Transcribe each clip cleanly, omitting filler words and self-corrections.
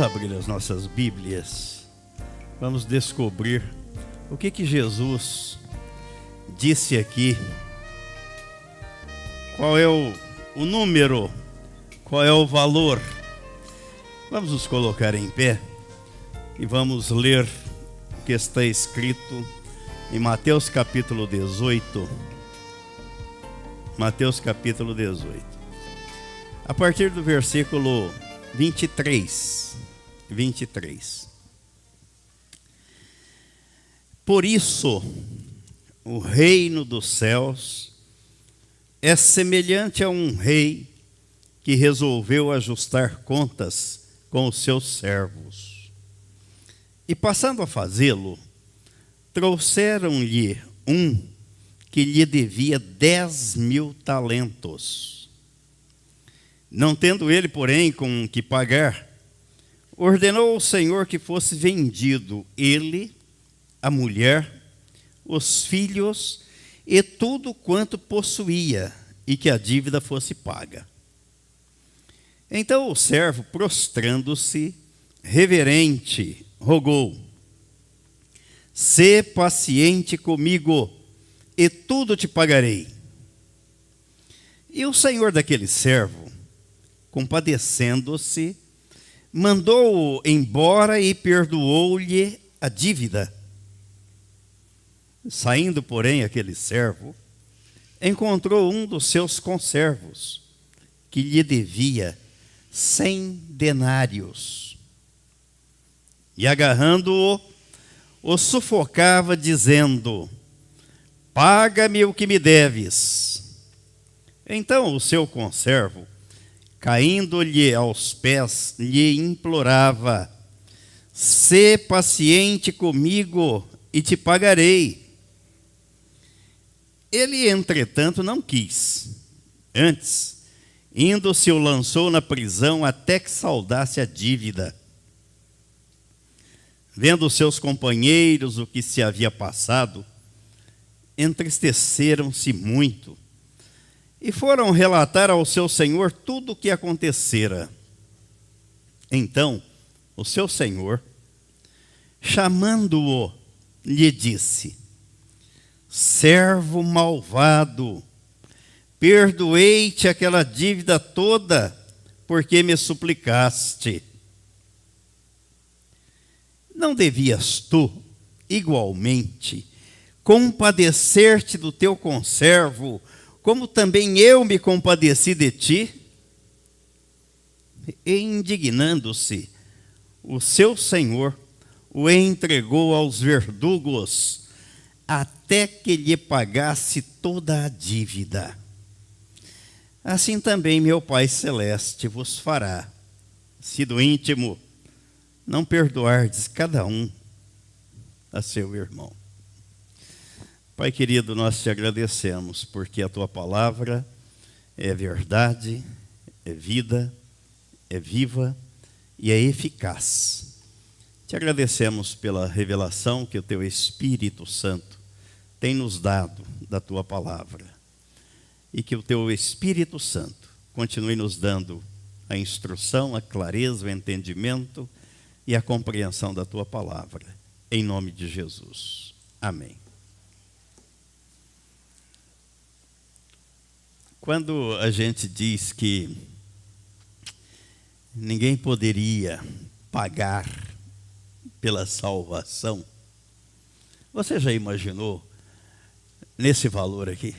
abrir as nossas Bíblias. Vamos descobrir o que Jesus disse aqui. Qual é o número? Qual é o valor? Vamos nos colocar em pé e vamos ler o que está escrito em Mateus capítulo 18. Mateus capítulo 18. A partir do versículo 23. Por isso, o reino dos céus é semelhante a um rei que resolveu ajustar contas com os seus servos. E passando a fazê-lo, trouxeram-lhe um que lhe devia 10.000 talentos. Não tendo ele, porém, com que pagar, ordenou ao Senhor que fosse vendido ele, a mulher, os filhos e tudo quanto possuía, e que a dívida fosse paga. Então o servo, prostrando-se, reverente, rogou: sê paciente comigo, e tudo te pagarei. E o senhor daquele servo, compadecendo-se, mandou-o embora e perdoou-lhe a dívida. Saindo, porém, aquele servo, encontrou um dos seus conservos, que lhe devia 100 denários. E agarrando-o, o sufocava, dizendo: paga-me o que me deves. Então o seu conservo, caindo-lhe aos pés, lhe implorava: sê paciente comigo e te pagarei. Ele, entretanto, não quis. Antes, indo-se, o lançou na prisão até que saldasse a dívida. Vendo os seus companheiros o que se havia passado, entristeceram-se muito e foram relatar ao seu senhor tudo o que acontecera. Então, o seu senhor, chamando-o, lhe disse: servo malvado, perdoei-te aquela dívida toda, porque me suplicaste. Não devias tu, igualmente, compadecer-te do teu conservo, como também eu me compadeci de ti? E, indignando-se, o seu senhor o entregou aos verdugos, até que lhe pagasse toda a dívida. Assim também meu Pai Celeste vos fará, se do íntimo não perdoardes cada um a seu irmão. Pai querido, nós te agradecemos, porque a tua palavra é verdade, é vida, é viva e é eficaz. Te agradecemos pela revelação que o teu Espírito Santo tem nos dado da tua palavra. E que o teu Espírito Santo continue nos dando a instrução, a clareza, o entendimento e a compreensão da tua palavra. Em nome de Jesus. Amém. Quando a gente diz que ninguém poderia pagar pela salvação, você já imaginou nesse valor aqui?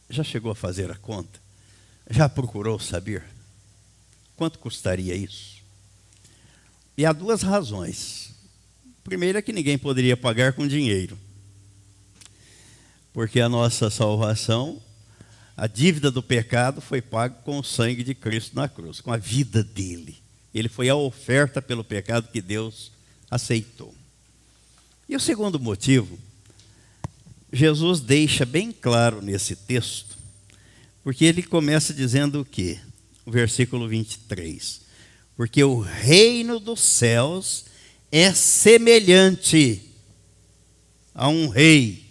Já chegou a fazer a conta? Já procurou saber quanto custaria isso? E há duas razões. Primeiro é que ninguém poderia pagar com dinheiro, porque a nossa salvação, a dívida do pecado foi paga com o sangue de Cristo na cruz, com a vida dele. Ele foi a oferta pelo pecado que Deus aceitou. E o segundo motivo, Jesus deixa bem claro nesse texto, porque ele começa dizendo o quê? O versículo 23. Porque o reino dos céus é semelhante a um rei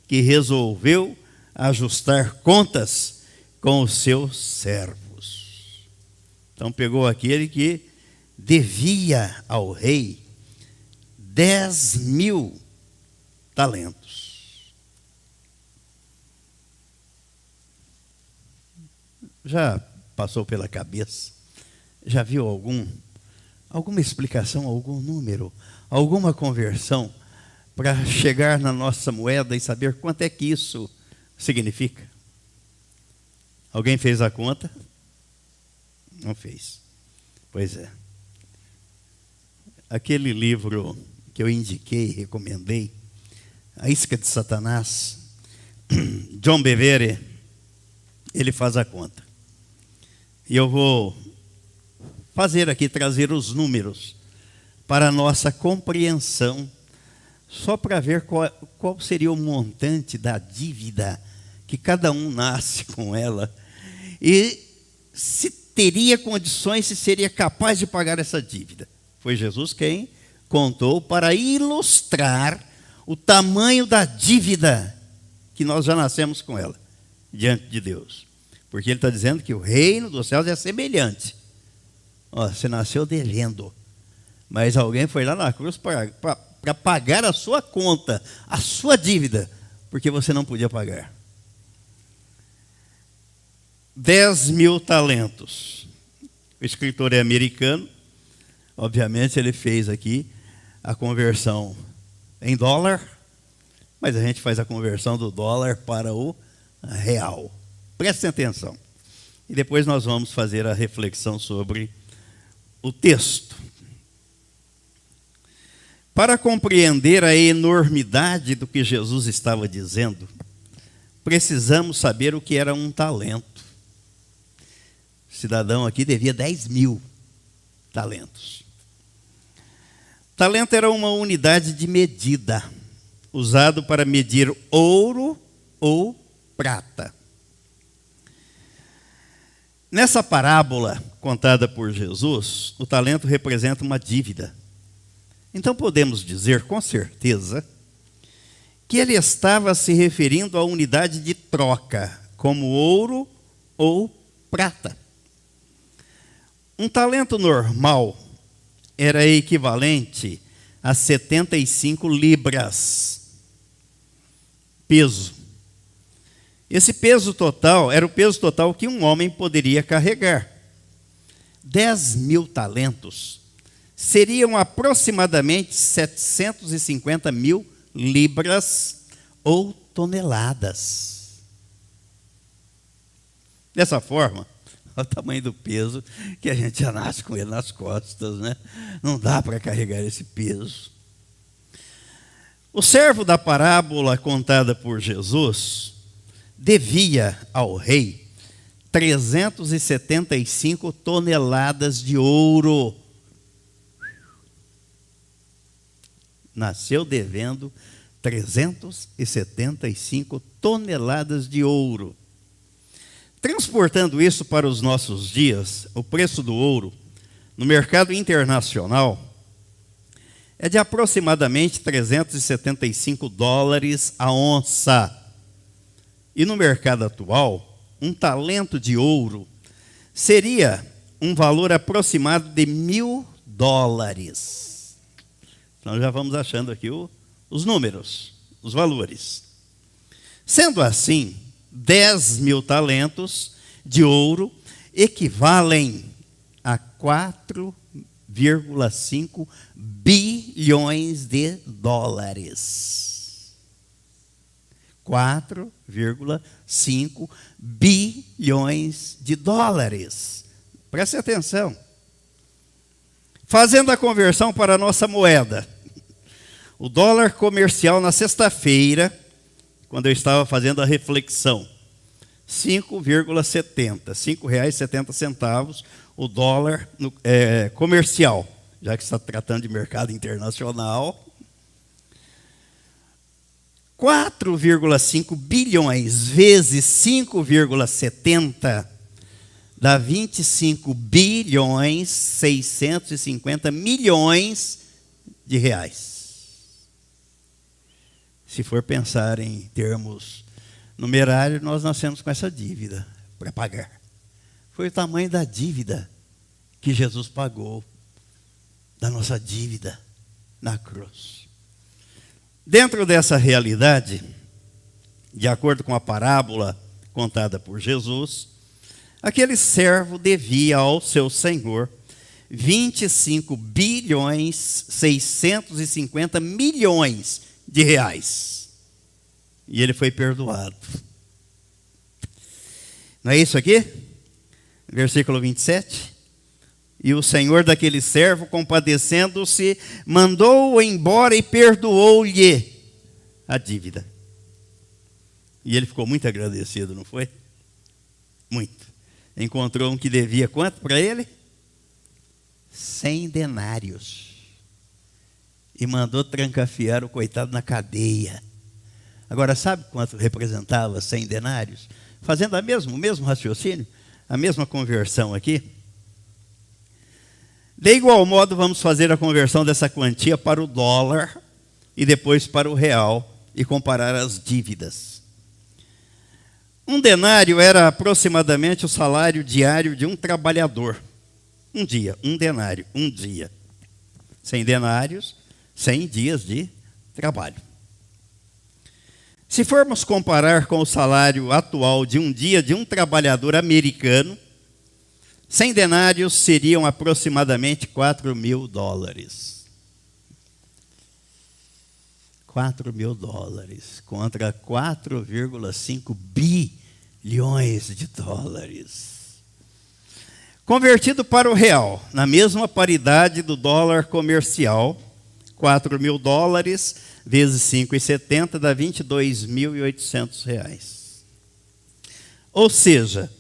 que resolveu ajustar contas com os seus servos. Então pegou aquele que devia ao rei 10.000 talentos. Já passou pela cabeça? Já viu alguma explicação, algum número, alguma conversão para chegar na nossa moeda e saber quanto é que isso significa? Alguém fez a conta? Não fez. Pois é. Aquele livro que eu indiquei, recomendei, A Isca de Satanás, John Bevere, ele faz a conta. E eu vou fazer aqui, trazer os números para a nossa compreensão, só para ver qual seria o montante da dívida que cada um nasce com ela, e se teria condições, se seria capaz de pagar essa dívida. Foi Jesus quem contou para ilustrar o tamanho da dívida que nós já nascemos com ela, diante de Deus. Porque ele está dizendo que o reino dos céus é semelhante. Ó, você nasceu devendo, mas alguém foi lá na cruz para pagar a sua conta, a sua dívida, porque você não podia pagar. 10.000 talentos. O escritor é americano, obviamente ele fez aqui a conversão em dólar, mas a gente faz a conversão do dólar para o real. Prestem atenção. E depois nós vamos fazer a reflexão sobre o texto. Para compreender a enormidade do que Jesus estava dizendo, precisamos saber o que era um talento. O cidadão aqui devia 10.000 talentos. Talento era uma unidade de medida, usado para medir ouro ou prata. Nessa parábola contada por Jesus, o talento representa uma dívida. Então podemos dizer com certeza que ele estava se referindo à unidade de troca, como ouro ou prata. Um talento normal era equivalente a 75 libras, peso. Esse peso total era o peso total que um homem poderia carregar. 10.000 talentos seriam aproximadamente 750.000 libras ou toneladas. Dessa forma, olha o tamanho do peso que a gente já nasce com ele nas costas, né? Não dá para carregar esse peso. O servo da parábola contada por Jesus devia ao rei 375 toneladas de ouro. Nasceu devendo 375 toneladas de ouro. Transportando isso para os nossos dias, o preço do ouro no mercado internacional é de aproximadamente 375 dólares a onça. E no mercado atual, um talento de ouro seria um valor aproximado de $1.000. Então já vamos achando aqui os números, os valores. Sendo assim, 10.000 talentos de ouro equivalem a 4,5 bilhões de dólares. 4,5 bilhões de dólares. Preste atenção. Fazendo a conversão para a nossa moeda, o dólar comercial na sexta-feira, quando eu estava fazendo a reflexão, 5,70, R$ 5,70 o dólar comercial, já que está tratando de mercado internacional. 4,5 bilhões vezes 5,70 dá 25 bilhões 650 milhões de reais. Se for pensar em termos numerários, nós nascemos com essa dívida para pagar. Foi o tamanho da dívida que Jesus pagou da nossa dívida na cruz. Dentro dessa realidade, de acordo com a parábola contada por Jesus, aquele servo devia ao seu senhor 25 bilhões 650 milhões de reais. E ele foi perdoado. Não é isso aqui? Versículo 27. E o senhor daquele servo, compadecendo-se, mandou-o embora e perdoou-lhe a dívida. E ele ficou muito agradecido, não foi? Muito. Encontrou um que devia quanto para ele? 100 denários. E mandou trancafiar o coitado na cadeia. Agora, sabe quanto representava 100 denários? Fazendo o mesmo raciocínio, a mesma conversão aqui. De igual modo, vamos fazer a conversão dessa quantia para o dólar e depois para o real e comparar as dívidas. Um denário era aproximadamente o salário diário de um trabalhador. Um dia, um denário, um dia. 100 denários, 100 dias de trabalho. Se formos comparar com o salário atual de um dia de um trabalhador americano, 100 denários seriam aproximadamente 4 mil dólares. 4 mil dólares contra 4,5 bilhões de dólares. Convertido para o real, na mesma paridade do dólar comercial, 4 mil dólares vezes 5,70 dá 22.800 reais. Ou seja,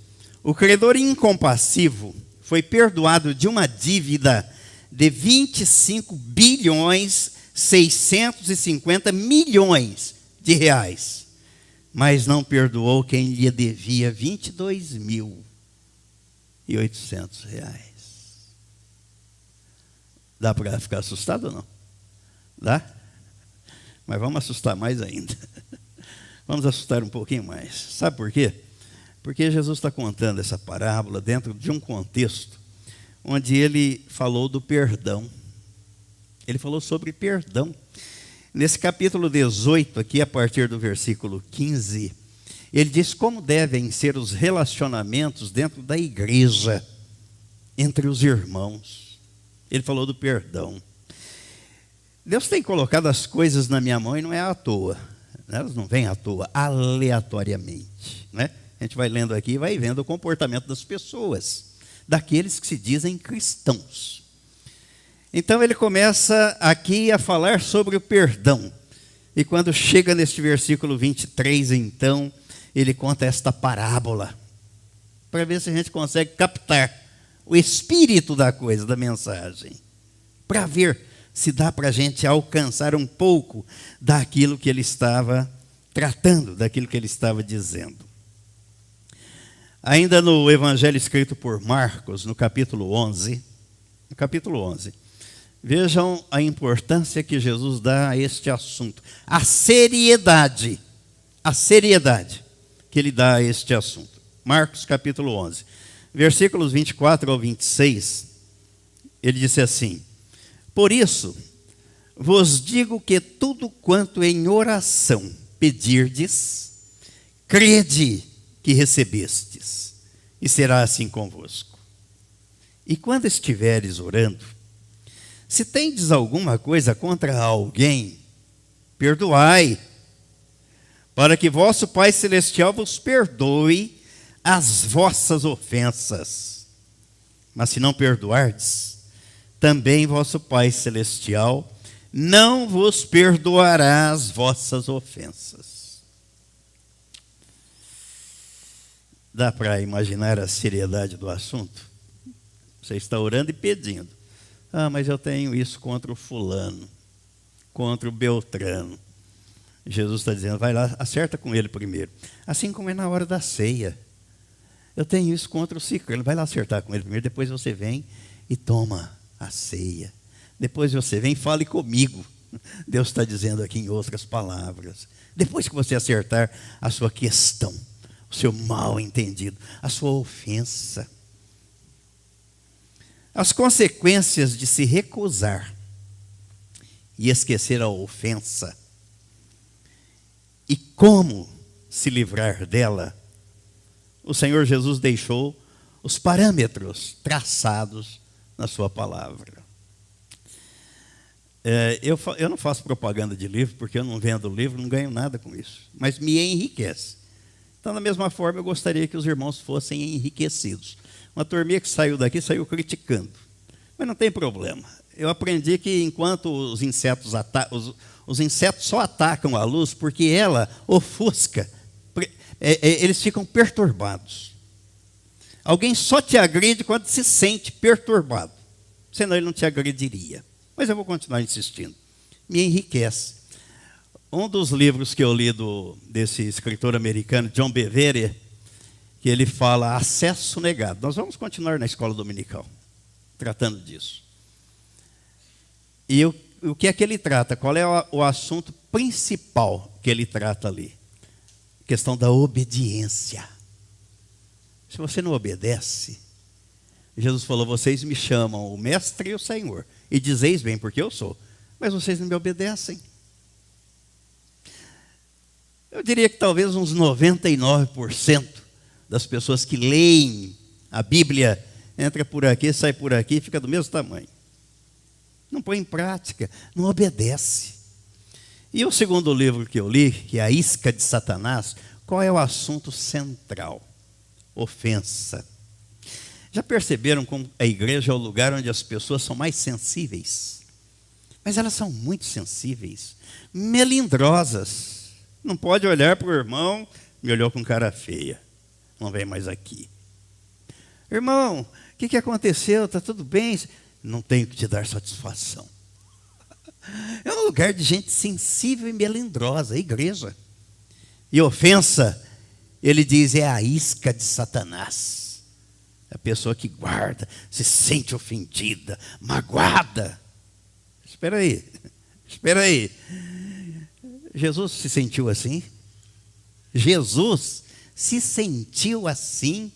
o credor incompassivo foi perdoado de uma dívida de 25 bilhões 650 milhões de reais, mas não perdoou quem lhe devia 22.800 reais. Dá para ficar assustado ou não? Dá? Mas vamos assustar mais ainda. Vamos assustar um pouquinho mais. Sabe por quê? Porque Jesus está contando essa parábola dentro de um contexto onde ele falou do perdão. Ele falou sobre perdão. Nesse capítulo 18, aqui a partir do versículo 15, ele diz como devem ser os relacionamentos dentro da igreja, entre os irmãos. Ele falou do perdão. Deus tem colocado as coisas na minha mão e não é à toa. Elas não vêm à toa, aleatoriamente, né? A gente vai lendo aqui e vai vendo o comportamento das pessoas, daqueles que se dizem cristãos. Então ele começa aqui a falar sobre o perdão. E quando chega neste versículo 23, então, ele conta esta parábola, para ver se a gente consegue captar o espírito da coisa, da mensagem, para ver se dá para a gente alcançar um pouco daquilo que ele estava tratando, daquilo que ele estava dizendo. Ainda no evangelho escrito por Marcos, no capítulo 11, vejam a importância que Jesus dá a este assunto, a seriedade que ele dá a este assunto. Marcos capítulo 11, versículos 24 ao 26, ele disse assim: por isso, vos digo que tudo quanto em oração pedirdes, crede que recebestes, e será assim convosco. E quando estiveres orando, se tendes alguma coisa contra alguém, perdoai, para que vosso Pai Celestial vos perdoe as vossas ofensas. Mas se não perdoardes, também vosso Pai Celestial não vos perdoará as vossas ofensas. Dá para imaginar a seriedade do assunto? Você está orando e pedindo. Ah, mas eu tenho isso contra o fulano, contra o Beltrano. Jesus está dizendo, vai lá, acerta com ele primeiro. Assim como é na hora da ceia. Eu tenho isso contra o Cicrano, vai lá acertar com ele primeiro, depois você vem e toma a ceia. Depois você vem e fale comigo. Deus está dizendo aqui em outras palavras. Depois que você acertar a sua questão, o seu mal entendido, a sua ofensa. As consequências de se recusar e esquecer a ofensa e como se livrar dela, o Senhor Jesus deixou os parâmetros traçados na sua palavra. Eu não faço propaganda de livro, porque eu não vendo livro, não ganho nada com isso, mas me enriquece. Então, da mesma forma, eu gostaria que os irmãos fossem enriquecidos. Uma turminha que saiu daqui, saiu criticando, mas não tem problema. Eu aprendi que enquanto os insetos só atacam a luz porque ela ofusca, eles ficam perturbados. Alguém só te agride quando se sente perturbado, senão ele não te agrediria. Mas eu vou continuar insistindo. Me enriquece. Um dos livros que eu li desse escritor americano, John Bevere, que ele fala acesso negado. Nós vamos continuar na escola dominical, tratando disso. E o que é que ele trata? Qual é o assunto principal que ele trata ali? A questão da obediência. Se você não obedece, Jesus falou, vocês me chamam o mestre e o Senhor, e dizeis bem porque eu sou, mas vocês não me obedecem. Eu diria que talvez uns 99% das pessoas que leem a Bíblia, entra por aqui, sai por aqui, e fica do mesmo tamanho. Não põe em prática, não obedece. E o segundo livro que eu li, que é A Isca de Satanás, qual é o assunto central? Ofensa. Já perceberam como a igreja é o lugar onde as pessoas são mais sensíveis? Mas elas são muito sensíveis, melindrosas. Não pode olhar para o irmão, me olhou com cara feia, não vem mais aqui. Irmão, o que aconteceu? Está tudo bem? Não tenho que te dar satisfação. É um lugar de gente sensível e melindrosa, a igreja. E ofensa, ele diz, é a isca de Satanás. A pessoa que guarda, se sente ofendida, magoada. Espera aí. Jesus se sentiu assim? Jesus se sentiu assim?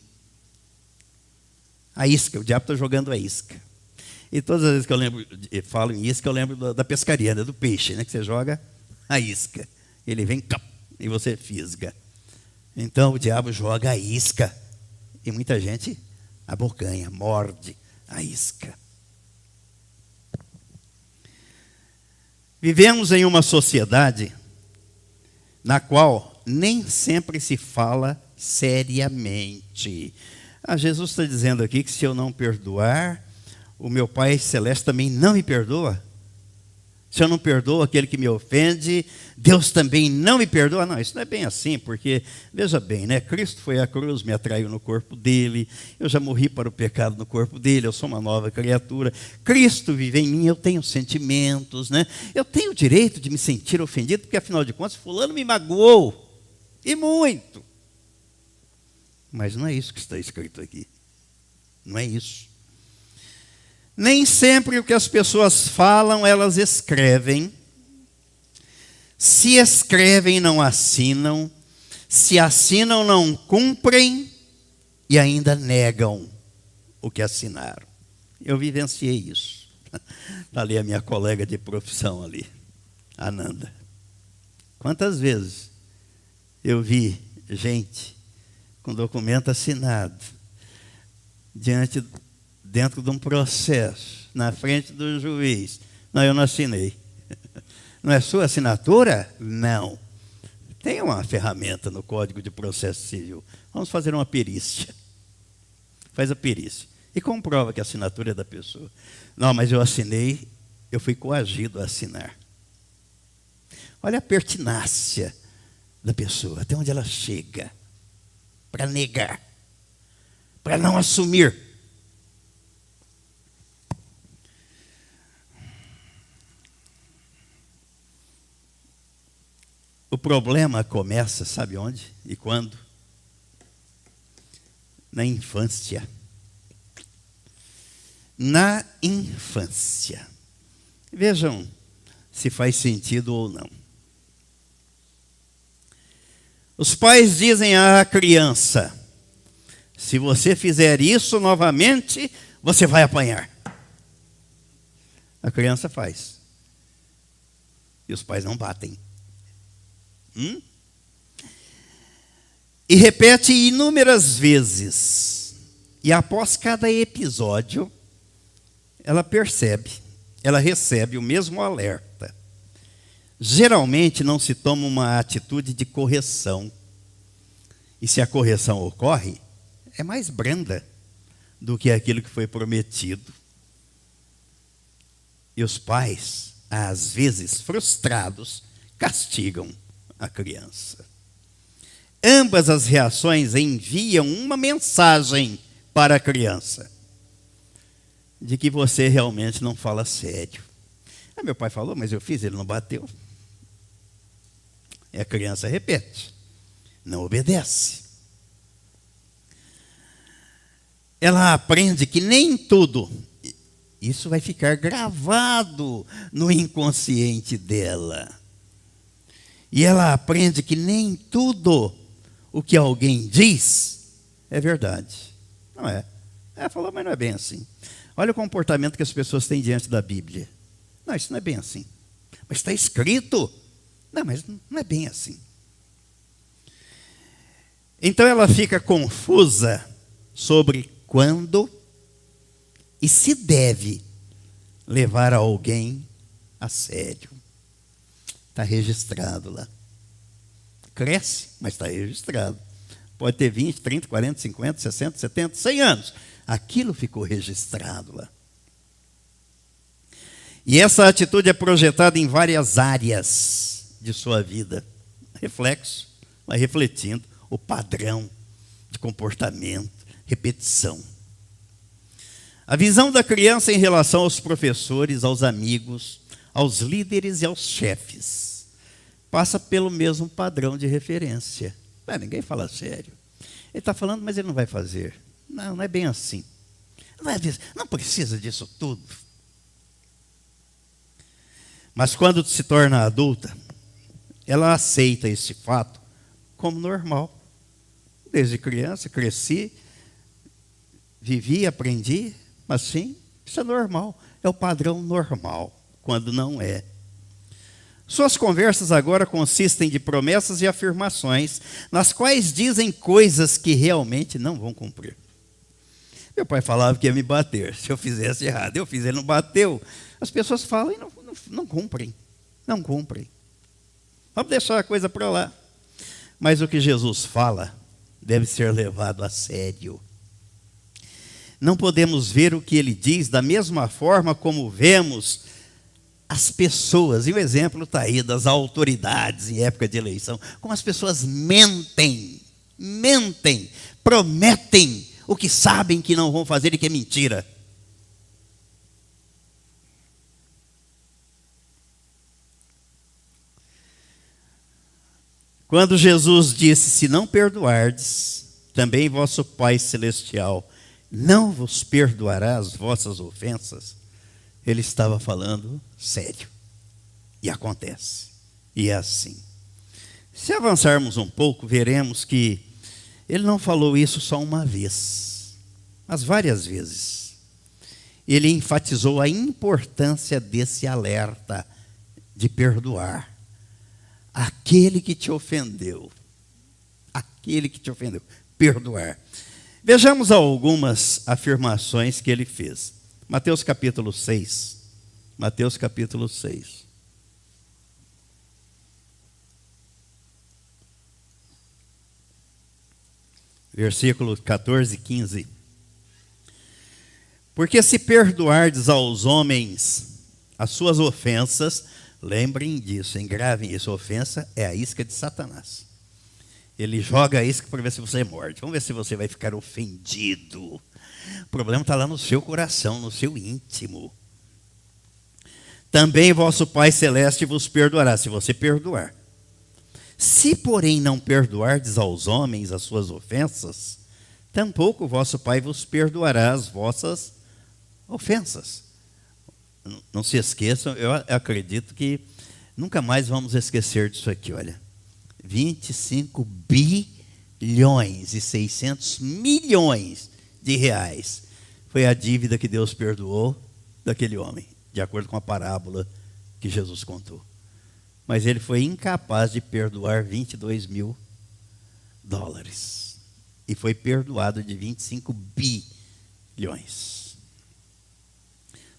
A isca, o diabo está jogando a isca. E todas as vezes que eu falo em isca, eu lembro da pescaria, do peixe, né? Que você joga a isca. Ele vem e você fisga. Então o diabo joga a isca. E muita gente abocanha, morde a isca. Vivemos em uma sociedade na qual nem sempre se fala seriamente. Jesus está dizendo aqui que se eu não perdoar, o meu Pai Celeste também não me perdoa. Se eu não perdoo aquele que me ofende, Deus também não me perdoa. Não, isso não é bem assim, porque, veja bem, né? Cristo foi à cruz, me atraiu no corpo dele, eu já morri para o pecado no corpo dele, eu sou uma nova criatura. Cristo vive em mim, eu tenho sentimentos, né? Eu tenho o direito de me sentir ofendido, porque afinal de contas, fulano me magoou, e muito. Mas não é isso que está escrito aqui. Não é isso. Nem sempre o que as pessoas falam, elas escrevem. Se escrevem, não assinam. Se assinam, não cumprem. E ainda negam o que assinaram. Eu vivenciei isso. Está ali a minha colega de profissão ali, Ananda. Quantas vezes eu vi gente com documento assinado dentro de um processo, na frente do juiz. Não, eu não assinei. Não é sua assinatura? Não. Tem uma ferramenta no Código de Processo Civil. Vamos fazer uma perícia. Faz a perícia. E comprova que a assinatura é da pessoa. Não, mas eu assinei, eu fui coagido a assinar. Olha a pertinácia da pessoa, até onde ela chega para negar, para não assumir. O problema começa, sabe onde e quando? Na infância. Na infância. Vejam se faz sentido ou não. Os pais dizem à criança: se você fizer isso novamente, você vai apanhar. A criança faz. E os pais não batem. E repete inúmeras vezes. E após cada episódio, ela percebe, ela recebe o mesmo alerta. Geralmente não se toma uma atitude de correção. E se a correção ocorre, é mais branda do que aquilo que foi prometido. E os pais, às vezes frustrados, castigam a criança. Ambas as reações enviam uma mensagem para a criança de que você realmente não fala sério. Meu pai falou, mas eu fiz, ele não bateu. E a criança repete, não obedece. Ela aprende que nem tudo, isso vai ficar gravado no inconsciente dela. E ela aprende que nem tudo o que alguém diz é verdade. Não é. Ela falou, mas não é bem assim. Olha o comportamento que as pessoas têm diante da Bíblia. Não, isso não é bem assim. Mas está escrito. Não, mas não é bem assim. Então ela fica confusa sobre quando e se deve levar alguém a sério. Está registrado lá. Cresce, mas está registrado. Pode ter 20, 30, 40, 50, 60, 70, 100 anos. Aquilo ficou registrado lá. E essa atitude é projetada em várias áreas de sua vida. Reflexo, vai refletindo o padrão de comportamento, repetição. A visão da criança em relação aos professores, aos amigos, aos líderes e aos chefes passa pelo mesmo padrão de referência. Ninguém fala sério. Ele está falando, mas ele não vai fazer. Não, não é bem assim. Não precisa disso tudo. Mas quando se torna adulta, ela aceita esse fato como normal. Desde criança, cresci, vivi, aprendi, mas sim, isso é normal. É o padrão normal, quando não é. Suas conversas agora consistem de promessas e afirmações, nas quais dizem coisas que realmente não vão cumprir. Meu pai falava que ia me bater se eu fizesse errado. Eu fiz, ele não bateu. As pessoas falam e não cumprem. Não cumprem. Vamos deixar a coisa para lá. Mas o que Jesus fala deve ser levado a sério. Não podemos ver o que ele diz da mesma forma como vemos as pessoas, e o exemplo está aí das autoridades em época de eleição, como as pessoas mentem, prometem o que sabem que não vão fazer e que é mentira. Quando Jesus disse, se não perdoardes, também vosso Pai Celestial não vos perdoará as vossas ofensas, ele estava falando sério. E acontece. E é assim. Se avançarmos um pouco, veremos que ele não falou isso só uma vez, mas várias vezes. Ele enfatizou a importância desse alerta de perdoar aquele que te ofendeu. Aquele que te ofendeu. Perdoar. Vejamos algumas afirmações que ele fez. Mateus capítulo 6. Mateus capítulo 6. Versículos 14 e 15. Porque se perdoardes aos homens as suas ofensas, lembrem disso, engravem isso, ofensa é a isca de Satanás. Ele joga a isca para ver se você morde. Vamos ver se você vai ficar ofendido. O problema está lá no seu coração, no seu íntimo. Também vosso Pai Celeste vos perdoará, se você perdoar. Se, porém, não perdoardes aos homens as suas ofensas, tampouco vosso Pai vos perdoará as vossas ofensas. Não se esqueçam, eu acredito que nunca mais vamos esquecer disso aqui, olha. 25 bilhões e 600 milhões de reais foi a dívida que Deus perdoou daquele homem, de acordo com a parábola que Jesus contou. Mas ele foi incapaz de perdoar 22 mil dólares. E foi perdoado de 25 bilhões.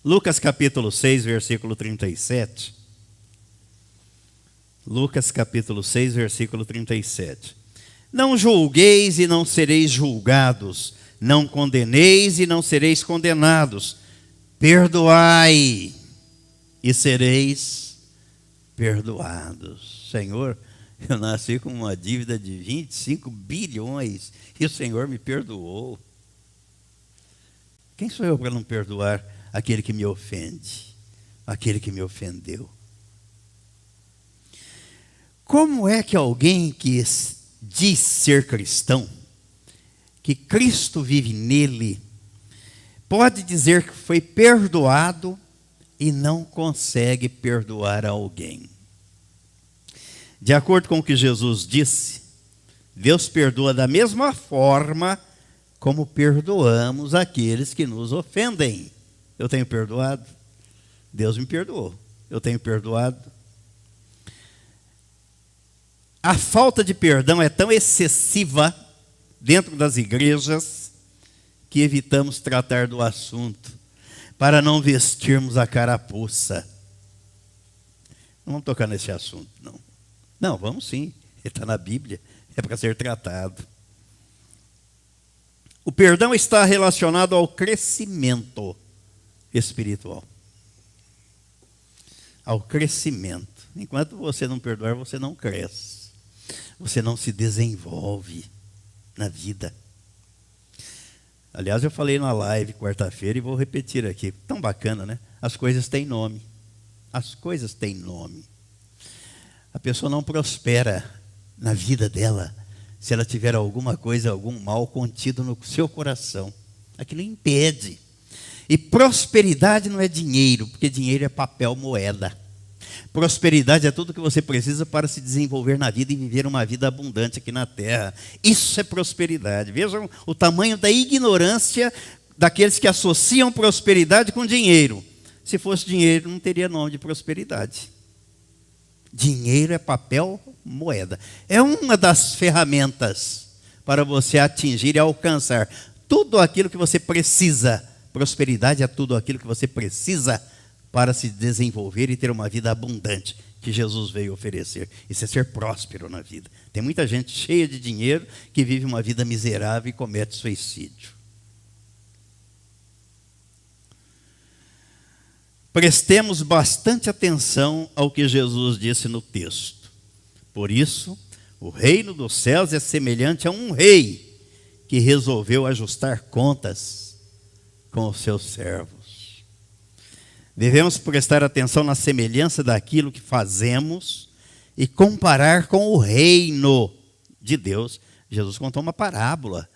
Lucas capítulo 6, versículo 37. Lucas capítulo 6, versículo 37. Não julgueis e não sereis julgados. Não condeneis e não sereis condenados. Perdoai e sereis perdoados. Senhor, eu nasci com uma dívida de 25 bilhões e o Senhor me perdoou. Quem sou eu para não perdoar aquele que me ofende, aquele que me ofendeu? Como é que alguém que diz ser cristão, que Cristo vive nele, pode dizer que foi perdoado e não consegue perdoar alguém? De acordo com o que Jesus disse, Deus perdoa da mesma forma como perdoamos aqueles que nos ofendem. Eu tenho perdoado? Deus me perdoou. Eu tenho perdoado? A falta de perdão é tão excessiva dentro das igrejas que evitamos tratar do assunto para não vestirmos a carapuça. Não vamos tocar nesse assunto, não. Não, vamos sim. Ele está na Bíblia, é para ser tratado. O perdão está relacionado ao crescimento espiritual. Ao crescimento. Enquanto você não perdoar, você não cresce. Você não se desenvolve na vida. Aliás, eu falei na live quarta-feira e vou repetir aqui. Tão bacana, né? As coisas têm nome. As coisas têm nome. A pessoa não prospera na vida dela se ela tiver alguma coisa, algum mal contido no seu coração. Aquilo impede. E prosperidade não é dinheiro, porque dinheiro é papel, moeda. Prosperidade é tudo que você precisa para se desenvolver na vida e viver uma vida abundante aqui na terra. Isso é prosperidade. Vejam o tamanho da ignorância daqueles que associam prosperidade com dinheiro. Se fosse dinheiro, não teria nome de prosperidade. Dinheiro é papel, moeda. É uma das ferramentas para você atingir e alcançar tudo aquilo que você precisa. Prosperidade é tudo aquilo que você precisa para se desenvolver e ter uma vida abundante que Jesus veio oferecer. Isso é ser próspero na vida. Tem muita gente cheia de dinheiro que vive uma vida miserável e comete suicídio. Prestemos bastante atenção ao que Jesus disse no texto. Por isso, o reino dos céus é semelhante a um rei que resolveu ajustar contas com os seus servos. Devemos prestar atenção na semelhança daquilo que fazemos e comparar com o reino de Deus. Jesus contou uma parábola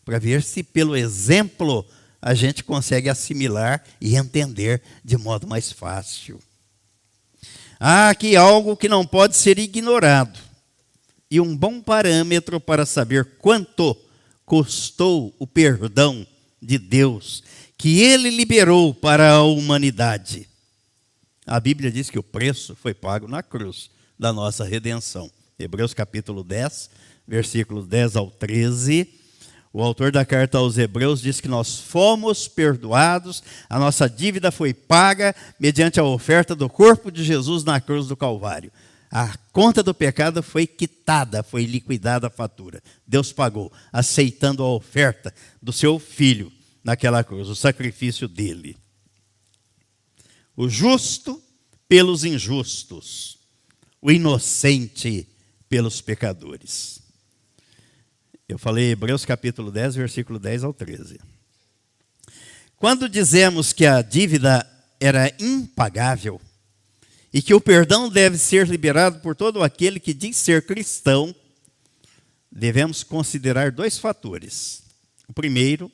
para ver se pelo exemplo a gente consegue assimilar e entender de modo mais fácil. Há aqui algo que não pode ser ignorado e um bom parâmetro para saber quanto custou o perdão de Deus que Ele liberou para a humanidade. A Bíblia diz que o preço foi pago na cruz da nossa redenção. Hebreus capítulo 10, versículos 10 ao 13. O autor da carta aos Hebreus diz que nós fomos perdoados, a nossa dívida foi paga mediante a oferta do corpo de Jesus na cruz do Calvário. A conta do pecado foi quitada, foi liquidada a fatura. Deus pagou, aceitando a oferta do seu Filho naquela cruz, o sacrifício dele. O justo pelos injustos, o inocente pelos pecadores. Eu falei Hebreus capítulo 10, versículo 10 ao 13. Quando dizemos que a dívida era impagável e que o perdão deve ser liberado por todo aquele que diz ser cristão, devemos considerar dois fatores. O primeiro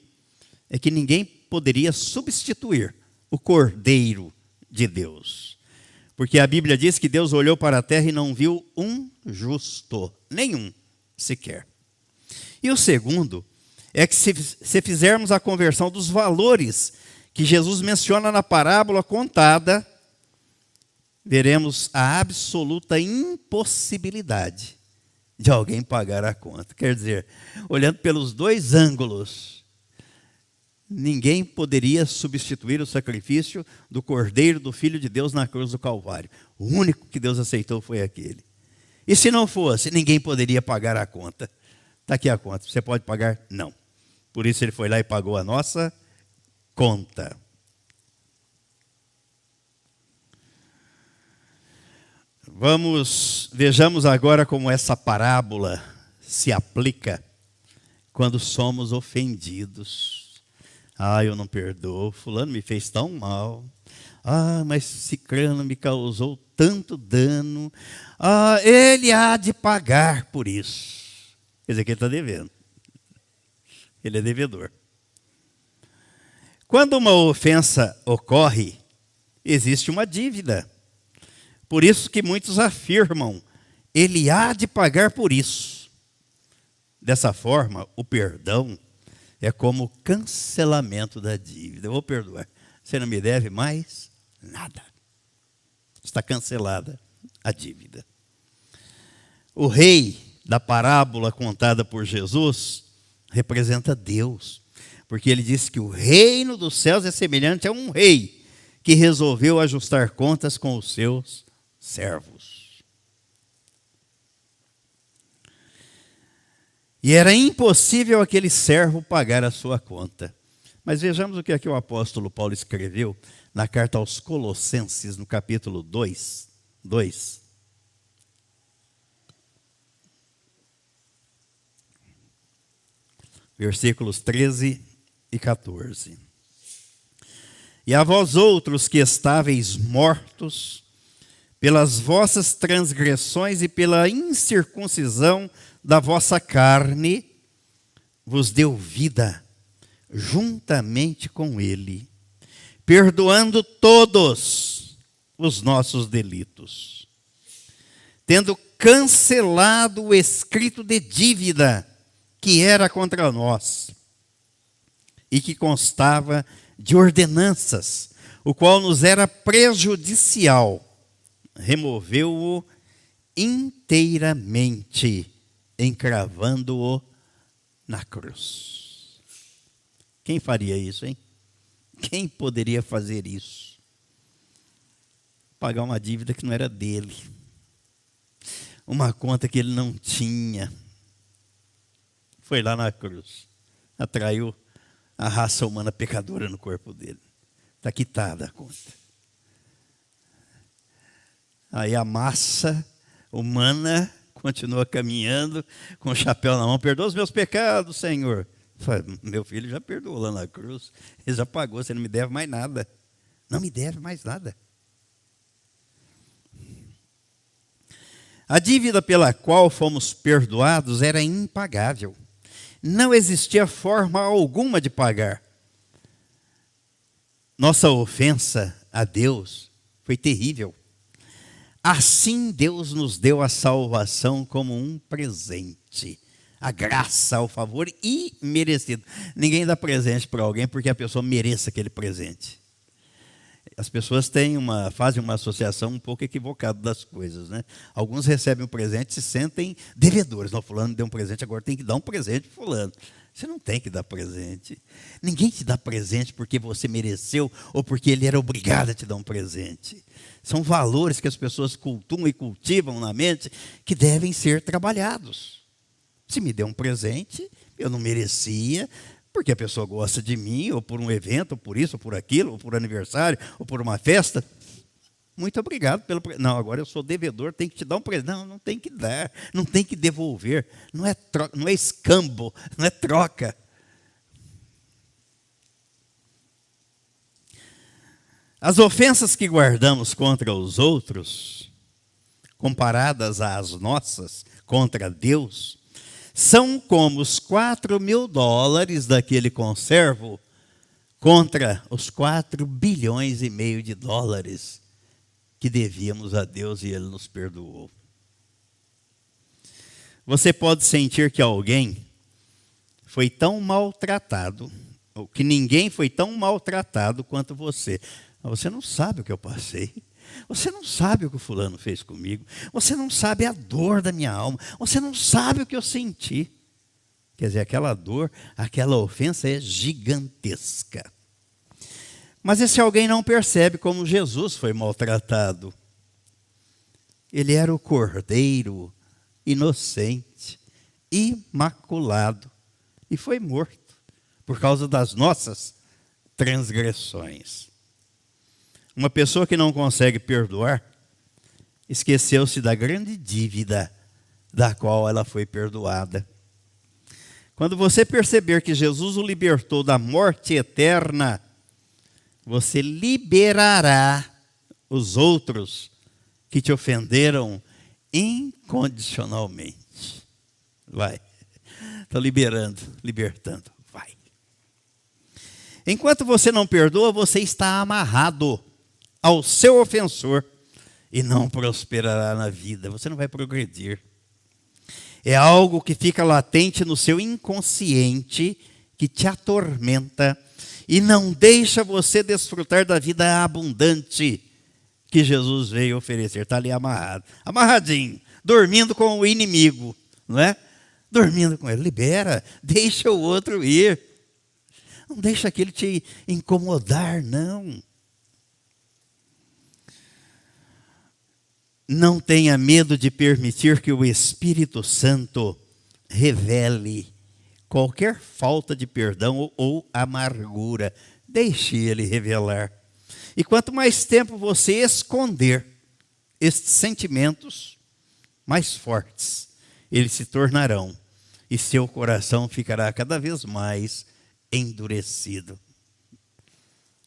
é que ninguém poderia substituir o Cordeiro de Deus. Porque a Bíblia diz que Deus olhou para a terra e não viu um justo, nenhum sequer. E o segundo é que se fizermos a conversão dos valores que Jesus menciona na parábola contada, veremos a absoluta impossibilidade de alguém pagar a conta. Quer dizer, olhando pelos dois ângulos, ninguém poderia substituir o sacrifício do Cordeiro do Filho de Deus na cruz do Calvário. O único que Deus aceitou foi aquele. E se não fosse, ninguém poderia pagar a conta. Está aqui a conta. Você pode pagar? Não. Por isso ele foi lá e pagou a nossa conta. Vejamos agora como essa parábola se aplica quando somos ofendidos. Eu não perdoo, fulano me fez tão mal. Mas cicrano me causou tanto dano. Ele há de pagar por isso. Quer dizer que ele está devendo. Ele é devedor. Quando uma ofensa ocorre, existe uma dívida. Por isso que muitos afirmam, ele há de pagar por isso. Dessa forma, o perdão é como o cancelamento da dívida. Eu vou perdoar. Você não me deve mais nada. Está cancelada a dívida. O rei da parábola contada por Jesus representa Deus, porque ele disse que o reino dos céus é semelhante a um rei que resolveu ajustar contas com os seus servos. E era impossível aquele servo pagar a sua conta. Mas vejamos o que aqui o apóstolo Paulo escreveu na carta aos Colossenses, no capítulo 2. Versículos 13 e 14. E a vós outros que estáveis mortos pelas vossas transgressões e pela incircuncisão da vossa carne, vos deu vida juntamente com ele, perdoando todos os nossos delitos, tendo cancelado o escrito de dívida que era contra nós e que constava de ordenanças, o qual nos era prejudicial, removeu-o inteiramente, encravando-o na cruz. Quem faria isso, hein? Quem poderia fazer isso? Pagar uma dívida que não era dele, uma conta que ele não tinha. Foi lá na cruz, atraiu a raça humana pecadora no corpo dele. Está quitada a conta. Aí a massa humana continua caminhando com o chapéu na mão. Perdoa os meus pecados, Senhor. Meu filho já perdoou lá na cruz. Ele já pagou, você não me deve mais nada. Não me deve mais nada. A dívida pela qual fomos perdoados era impagável. Não existia forma alguma de pagar. Nossa ofensa a Deus foi terrível. Assim Deus nos deu a salvação como um presente. A graça, o favor imerecido. Ninguém dá presente para alguém porque a pessoa mereça aquele presente. As pessoas fazem uma associação um pouco equivocada das coisas, né? Alguns recebem um presente e se sentem devedores. Não, fulano deu um presente, agora tem que dar um presente para fulano. Você não tem que dar presente. Ninguém te dá presente porque você mereceu ou porque ele era obrigado a te dar um presente. São valores que as pessoas cultuam e cultivam na mente que devem ser trabalhados. Se me deu um presente, eu não merecia, porque a pessoa gosta de mim, ou por um evento, ou por isso, ou por aquilo, ou por aniversário, ou por uma festa. Muito obrigado pelo presente. Não, agora eu sou devedor, tenho que te dar um presente. Não, não tem que dar, não tem que devolver. Não é escambo, não é troca. As ofensas que guardamos contra os outros, comparadas às nossas contra Deus, são como os $4.000 daquele conservo contra os 4,5 bilhões de dólares que devíamos a Deus e Ele nos perdoou. Você pode sentir que alguém foi tão maltratado, ou que ninguém foi tão maltratado quanto você. Mas você não sabe o que eu passei. Você não sabe o que o fulano fez comigo. Você não sabe a dor da minha alma. Você não sabe o que eu senti. Quer dizer, aquela dor, aquela ofensa é gigantesca. Mas esse alguém não percebe como Jesus foi maltratado. Ele era o cordeiro inocente, imaculado, e foi morto por causa das nossas transgressões. Uma pessoa que não consegue perdoar, esqueceu-se da grande dívida da qual ela foi perdoada. Quando você perceber que Jesus o libertou da morte eterna, você liberará os outros que te ofenderam incondicionalmente. Vai. Estou libertando. Vai. Enquanto você não perdoa, você está amarrado ao seu ofensor e não prosperará na vida. Você não vai progredir. É algo que fica latente no seu inconsciente, que te atormenta e não deixa você desfrutar da vida abundante que Jesus veio oferecer. Está ali amarrado, amarradinho, dormindo com o inimigo, não é? Dormindo com ele. Libera, deixa o outro ir. Não deixa aquele te incomodar, não. Não tenha medo de permitir que o Espírito Santo revele qualquer falta de perdão ou amargura. Deixe ele revelar. E quanto mais tempo você esconder estes sentimentos, mais fortes eles se tornarão. E seu coração ficará cada vez mais endurecido.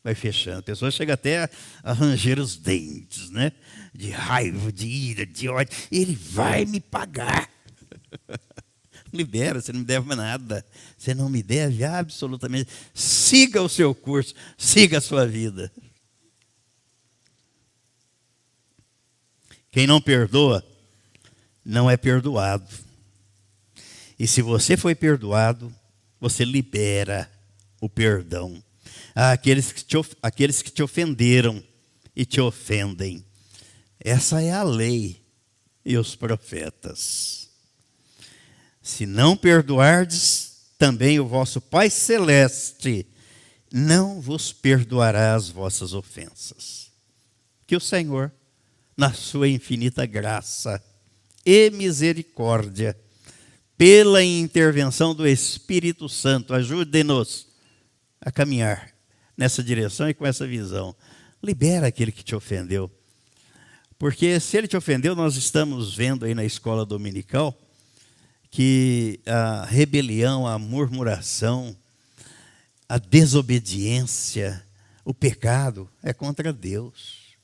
Vai fechando. A pessoa chega até a ranger os dentes, né? De raiva, de ira, de ódio. Ele vai me pagar. Libera, você não me deve nada. Você não me deve absolutamente. Siga o seu curso, siga a sua vida. Quem não perdoa, não é perdoado. E se você foi perdoado, você libera o perdão àqueles que te ofenderam e te ofendem. Essa é a lei e os profetas. Se não perdoardes, também o vosso Pai Celeste não vos perdoará as vossas ofensas. Que o Senhor, na sua infinita graça e misericórdia, pela intervenção do Espírito Santo, ajude-nos a caminhar nessa direção e com essa visão. Libera aquele que te ofendeu. Porque se ele te ofendeu, nós estamos vendo aí na escola dominical que a rebelião, a murmuração, a desobediência, o pecado é contra Deus.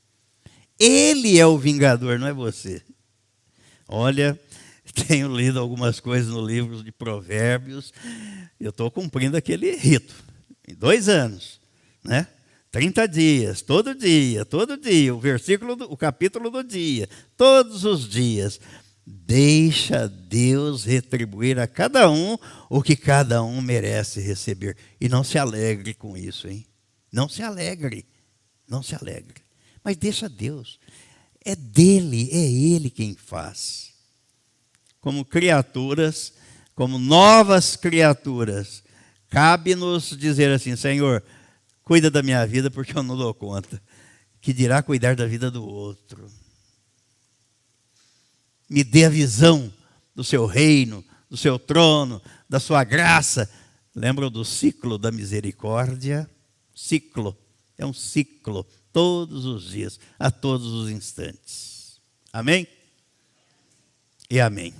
Ele é o vingador, não é você. Olha, tenho lido algumas coisas no livro de Provérbios. Eu estou cumprindo aquele rito. Em 2 anos, né? 30 dias, todo dia, o capítulo do dia, todos os dias. Deixa Deus retribuir a cada um o que cada um merece receber. E não se alegre com isso, hein? Não se alegre. Mas deixa Deus. É dele, é ele quem faz. Como criaturas, como novas criaturas, cabe-nos dizer assim: Senhor, cuida da minha vida porque eu não dou conta. Que dirá cuidar da vida do outro? Me dê a visão do seu reino, do seu trono, da sua graça. Lembram do ciclo da misericórdia? Ciclo, é um ciclo, todos os dias, a todos os instantes. Amém? E amém.